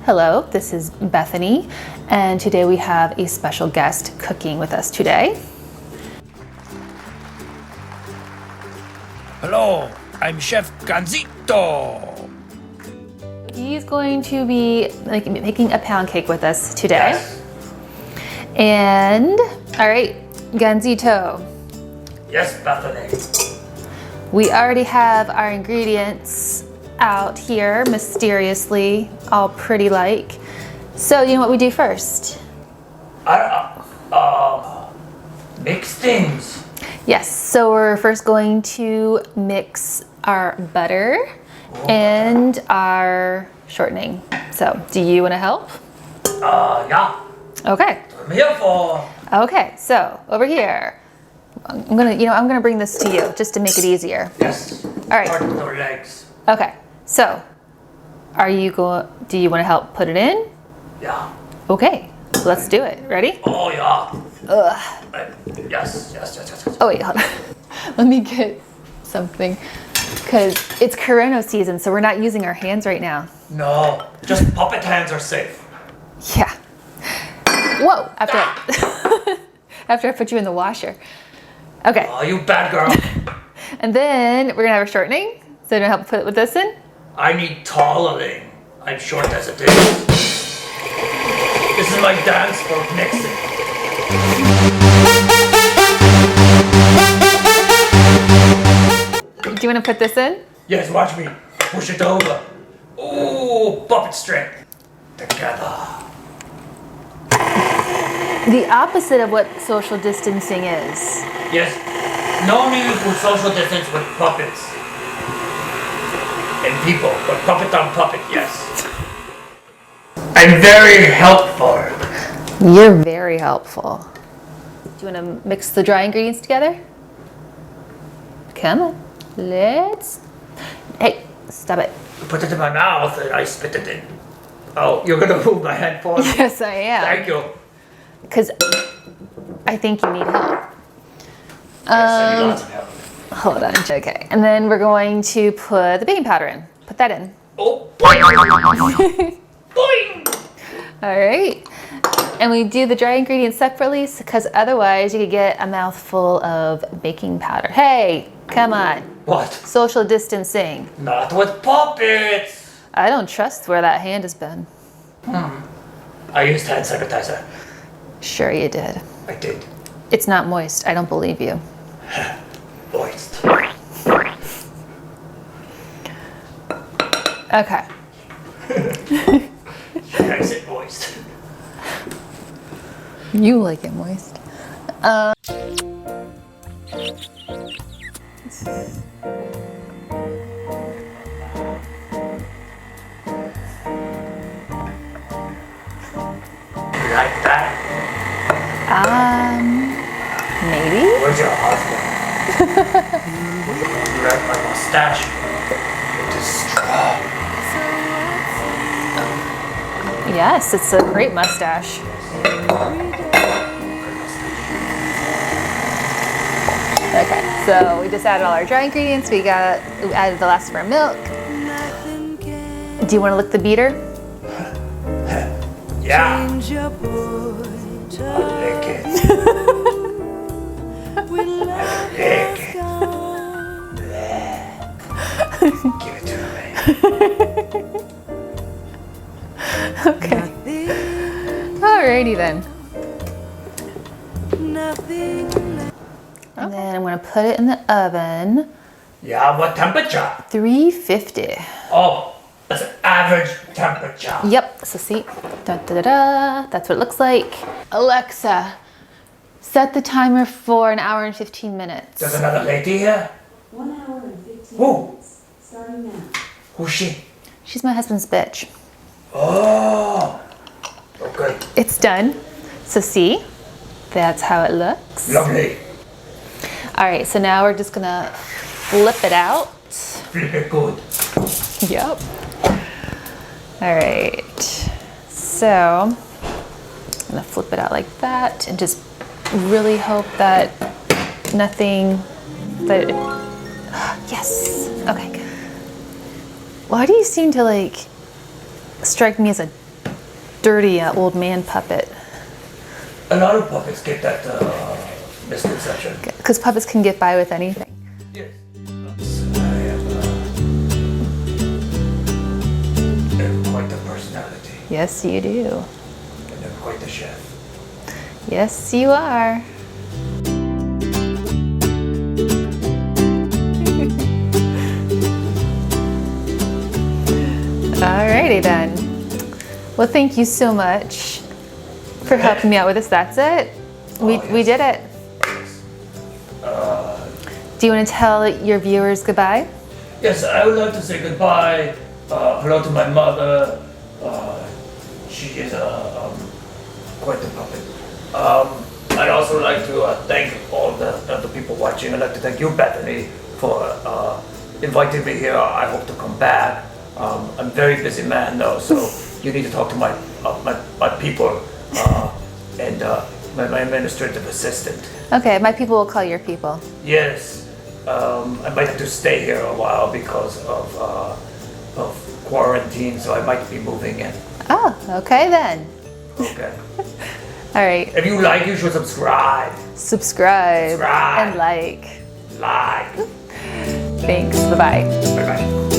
Hello, this is Bethany, and today we have a special guest cooking with us today. Hello, I'm Chef Ganzito. He's going to be making a pound cake with us today. Yes. And, all right, Ganzito, Yes, Bethany. we already have our ingredients out here mysteriously, all pretty like. So you know what we do first? Mix things. Yes, so we're first going to mix our butter and our shortening. So do you want to help? Yeah. Okay. I'm here for. Okay, so over here, I'm gonna bring this to you just to make it easier. Yes. All right. Start with our legs. Okay, so do you want to help put it in? Yeah. Okay, let's do it. Ready? Oh, yeah. Ugh. Yes. Oh wait, hold on. Let me get something, because it's Corona season, so we're not using our hands right now. No, just puppet hands are safe. Yeah. Whoa, after I put you in the washer. Okay, Oh, you bad girl. and then we're gonna have our shortening. So do you help put this in? I need taller. I'm short as it is. This is my dance for mixing. Do you want to put this in? Yes, watch me. Push it over. Ooh, puppet strength. Together. The opposite of what social distancing is. Yes. No need for social distance with puppets. And people, but puppet on puppet, yes. I'm very helpful. You're very helpful. Do you want to mix the dry ingredients together? Come on, let's. Hey, stop it. Put it in my mouth and I spit it in. Oh, you're gonna move my hand for me? Yes, I am. Thank you. Because I think you need help. Yes, I need lots of help. Hold on, okay. And then we're going to put the baking powder in. Put that in. Oh, boing! Boing! All right. And we do the dry ingredients separately because otherwise you could get a mouthful of baking powder. Hey, come on. What? Social distancing. Not with puppets! I don't trust where that hand has been. I used hand sanitizer. Sure you did. I did. It's not moist. I don't believe you. Moist. Okay. I said moist. You like it moist. You like that? Maybe? Where's your husband? You like my mustache? It is strong. Yes, it's a great mustache. Okay, so we just added all our dry ingredients. We added the last of our milk. Do you want to lick the beater? Yeah. I'll lick it. I'll lick it. Give it to me. Okay. Alrighty then. And then I'm going to put it in the oven. Yeah, what temperature? 350. Oh, that's average temperature. Yep, so see, that's what it looks like. Alexa, set the timer for 1 hour and 15 minutes. There's another lady here? 1 hour and 15 Who? minutes, starting now. Who's she? She's my husband's bitch. Oh, okay. It's done. So see, that's how it looks. Lovely. All right, so now we're just gonna flip it out. Flip it good. Yep. All right, so I'm gonna flip it out like that and just really hope that nothing, yes, okay. Why do you seem to like strike me as a dirty old man puppet. A lot of puppets get that misconception. Because puppets can get by with anything. Yes. I have quite the personality. Yes, you do. And I'm quite the chef. Yes, you are. Alrighty then. Well, thank you so much for helping me out with this. That's it. We did it. Do you want to tell your viewers goodbye? Yes, I would like to say goodbye. Hello to my mother. She is quite the puppet. I'd also like to thank all the people watching. I'd like to thank you, Bethany, for inviting me here. I hope to come back. I'm a very busy man though, so you need to talk to my people and my administrative assistant. Okay, my people will call your people. Yes, I might have to stay here a while because of quarantine, so I might be moving in. Oh, okay then. Okay. All right. If you like, you should subscribe. Subscribe. Subscribe. And like. Like. Thanks. Bye-bye. Bye bye.